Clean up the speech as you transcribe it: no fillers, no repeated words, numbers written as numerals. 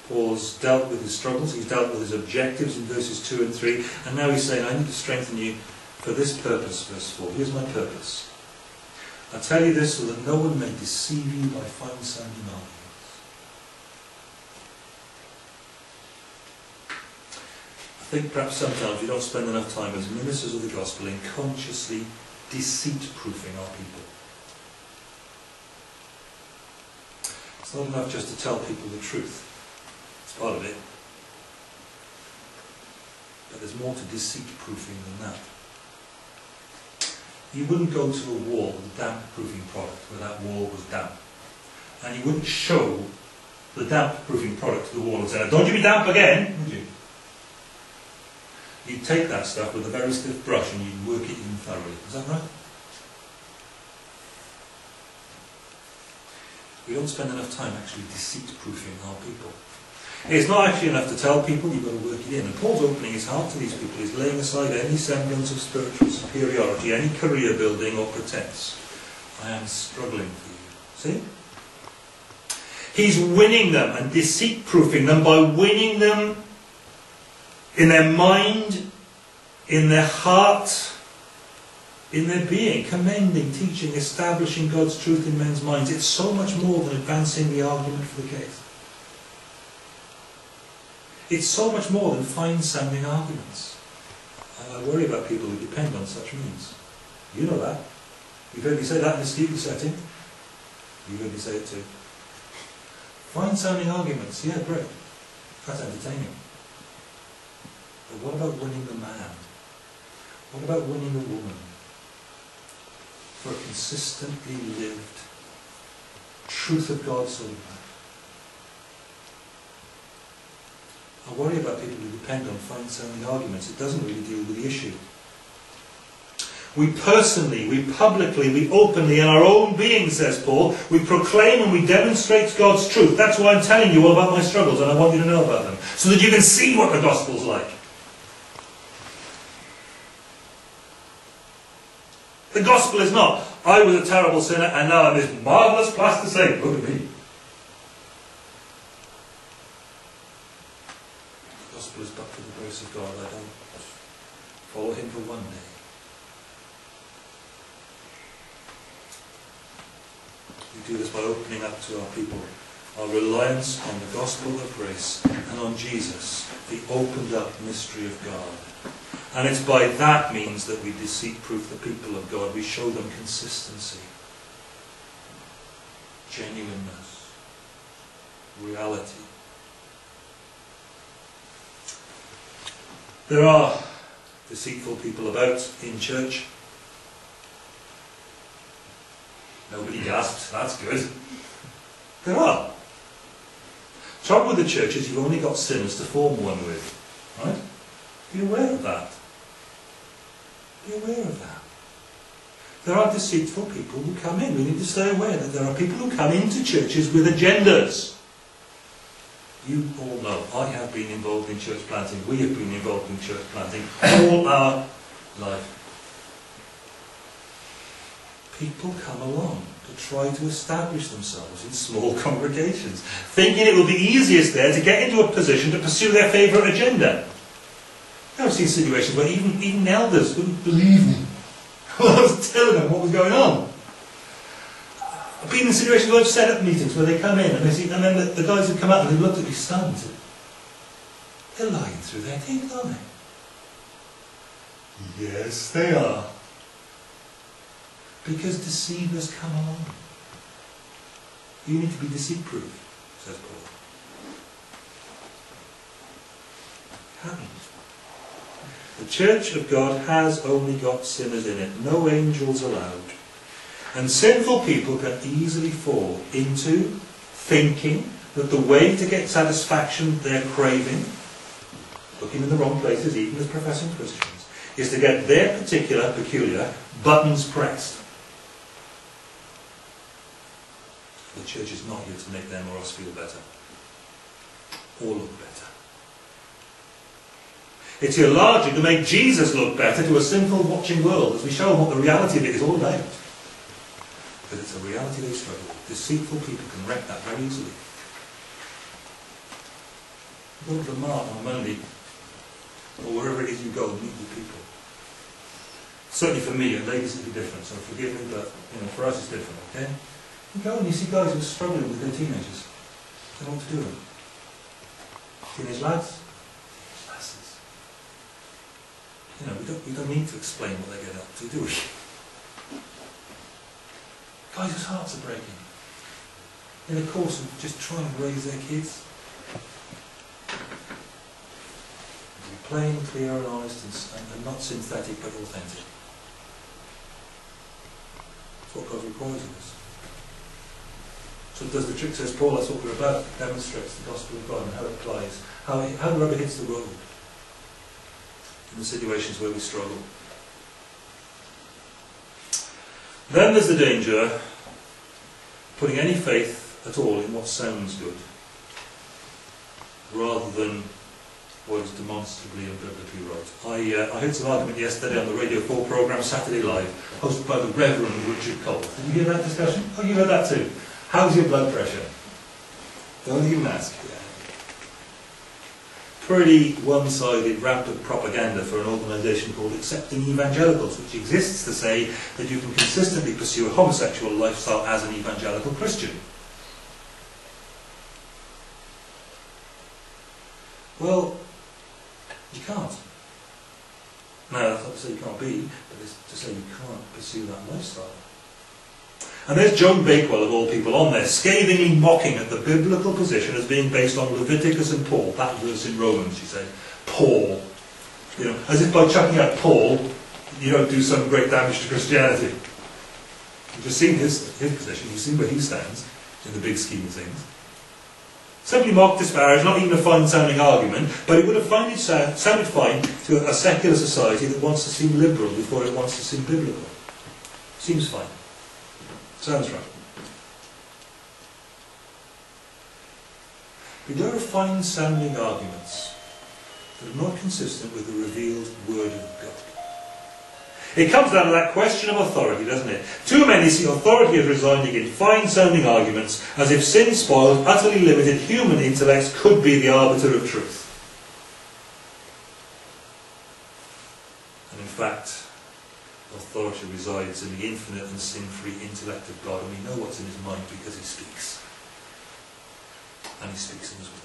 Paul's dealt with his struggles, he's dealt with his objectives in verses 2 and 3, and now he's saying, I need to strengthen you for this purpose, verse 4. Here's my purpose. I tell you this so that no one may deceive you by fine-sounding arguments. I think perhaps sometimes we don't spend enough time as ministers of the gospel in consciously deceit-proofing our people. It's not enough just to tell people the truth. It's part of it. But there's more to deceit-proofing than that. You wouldn't go to a wall with a damp-proofing product where that wall was damp. And you wouldn't show the damp-proofing product to the wall and say, don't you be damp again, would you? You'd take that stuff with a very stiff brush and you'd work it in thoroughly. Is that right? We don't spend enough time actually deceit-proofing our people. It's not actually enough to tell people, you've got to work it in. And Paul's opening his heart to these people. He's laying aside any semblance of spiritual superiority, any career building or pretense. I am struggling for you. See? He's winning them and deceit-proofing them by winning them in their mind, in their heart, in their being, commending, teaching, establishing God's truth in men's minds. It's so much more than advancing the argument for the case. It's so much more than fine-sounding arguments. I worry about people who depend on such means. You know that. You've heard me say that in a student setting. You've heard me say it too. Fine-sounding arguments, yeah, great. That's entertaining. But what about winning the man? What about winning the woman? For a consistently lived truth of God sort of life. I worry about people who depend on fine-sounding arguments. It doesn't really deal with the issue. We personally, we publicly, we openly, in our own being, says Paul, we proclaim and we demonstrate God's truth. That's why I'm telling you all about my struggles, and I want you to know about them, so that you can see what the gospel's like. The gospel is not, I was a terrible sinner and now I'm this marvellous plaster saint. Look at me. The gospel is but for the grace of God. I don't follow him for one day. We do this by opening up to our people our reliance on the gospel of grace and on Jesus, the opened up mystery of God. And it's by that means that we deceit-proof the people of God. We show them consistency, genuineness, reality. There are deceitful people about in church. Nobody gasped, that's good. There are. The trouble with the church is you've only got sinners to form one with. Right? Be aware of that. Be aware of that. There are deceitful people who come in. We need to stay aware that there are people who come into churches with agendas. You all know, I have been involved in church planting. We have been involved in church planting all our life. People come along to try to establish themselves in small congregations, thinking it will be easiest there to get into a position to pursue their favourite agenda. I've seen situations where even elders wouldn't believe me when I was telling them what was going on. I've been in situations where I've set up meetings where they come in and then the guys would come out and they looked at me stunned. They're lying through their teeth, aren't they? Yes, they are. Because deceivers come along. You need to be deceit-proof, says Paul. Happens. The church of God has only got sinners in it, no angels allowed. And sinful people can easily fall into thinking that the way to get satisfaction they're craving, looking in the wrong places even as professing Christians, is to get their particular, peculiar buttons pressed. The church is not here to make them or us feel better, or look better. It's here largely to make Jesus look better to a sinful watching world as we show them what the reality of it is all about. Because it's a reality they struggle with. Deceitful people can wreck that very easily. Go to the mart on Monday, or wherever it is you go and meet with people. Certainly for me, and ladies it'll be different, so forgive me, but for us it's different, okay? You go and you see guys who are struggling with their teenagers. They don't know what to do with them. Teenage lads, lasses. We don't need to explain what they get up to, do we? Guys whose hearts are breaking. In the course of just trying to raise their kids. Be plain, clear and honest and not synthetic but authentic. That's what God requires of us. So it does the trick, says Paul, that's what we're about. It demonstrates the gospel of God and how it applies. How the rubber hits the road in the situations where we struggle. Then there's the danger putting any faith at all in what sounds good, rather than what is demonstrably and biblically right. I heard some argument yesterday on the Radio 4 programme Saturday Live, hosted by the Reverend Richard Cole. Did you hear that discussion? Oh, you heard that too. How's your blood pressure? Don't even ask. Pretty one-sided, rampant propaganda for an organisation called Accepting Evangelicals, which exists to say that you can consistently pursue a homosexual lifestyle as an evangelical Christian. Well, you can't. Now, that's not to say you can't be, but it's to say you can't pursue that lifestyle. And there's Joan Bakewell, of all people, on there, scathingly mocking at the biblical position as being based on Leviticus and Paul. That verse in Romans, she said. Paul. As if by chucking out Paul, you don't do some great damage to Christianity. You've just seen his position, you've seen where he stands in the big scheme of things. Simply mock, disparage, not even a fine-sounding argument, but it would have sounded fine to a secular society that wants to seem liberal before it wants to seem biblical. Seems fine. Sounds right. Beware of fine-sounding arguments that are not consistent with the revealed Word of God. It comes down to that question of authority, doesn't it? Too many see authority as residing in fine-sounding arguments, as if sin-spoiled, utterly limited human intellects could be the arbiter of truth. And in fact, authority resides in the infinite and sin-free intellect of God, and we know what's in his mind because he speaks. And he speaks in his word.